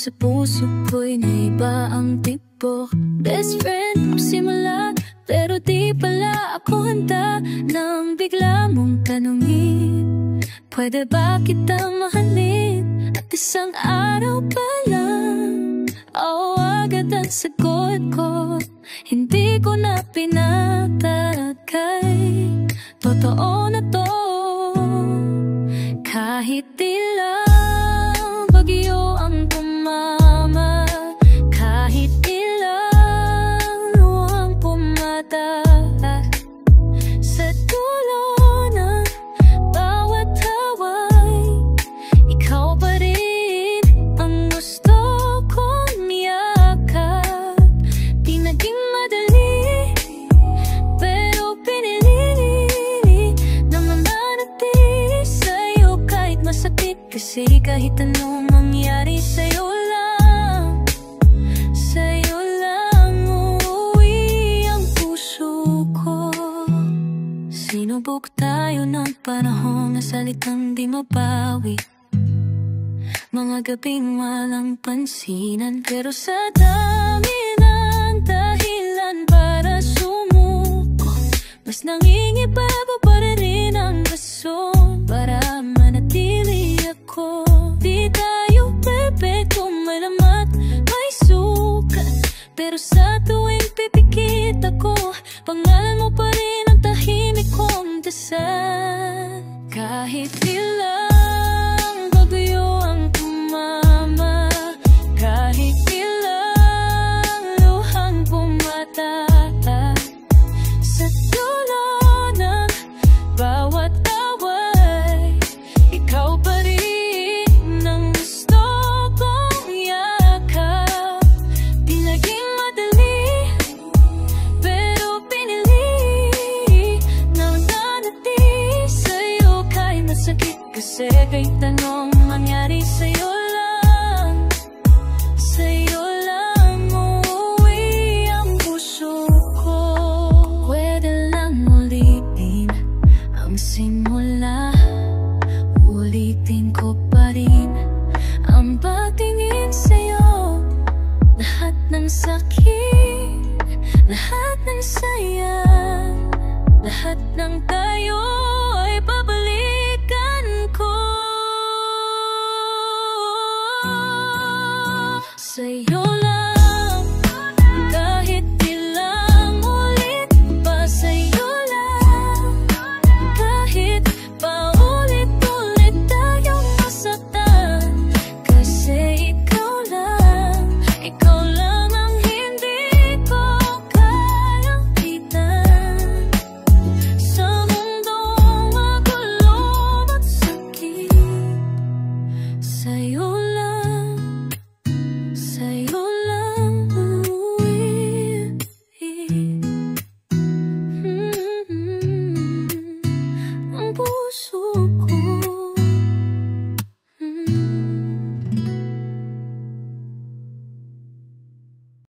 sa puso ko'y naiba ang tibok. Best friend nung simula, pero di pala ako handa nang bigla mong tanungin, pwede ba kita mahalin? At isang araw pa lang, agad ang sagot ko. Hindi ko na pinatagay, totoo na to. Kahit ilang bagyo ang tumama, kahit ilang luhang pumata, sa dulo ng bawat haway, ikaw pa rin ang gusto kong yakap. Di naging madali, pero pinili nang mamanatili sa'yo kahit masakit. Kasi kahit anong mangyari sa'yo lang uuwi ang puso ko. Sinubok tayo ng panahon na salitang di mabawi, mga gabing walang pansinan, pero sa dami ng dahilan para sumuko, mas nangingibabaw pa rin ang rason para manatili ako. Di tayo perfecto, may lamat, may sukat, pero sa tuwing pipikit ako, pangalan mo pa rin ang tahimik kong dasal. Kahit ilang bagyo ang tumama, kahit ilang luhang pumata, sa dulo ng bawat away, ikaw pa rin ang gusto kong yakap. Di naging madali, pero pinili nang nanatili sa'yo kahit masakit. Kasi kahit anong mangyari sa'yo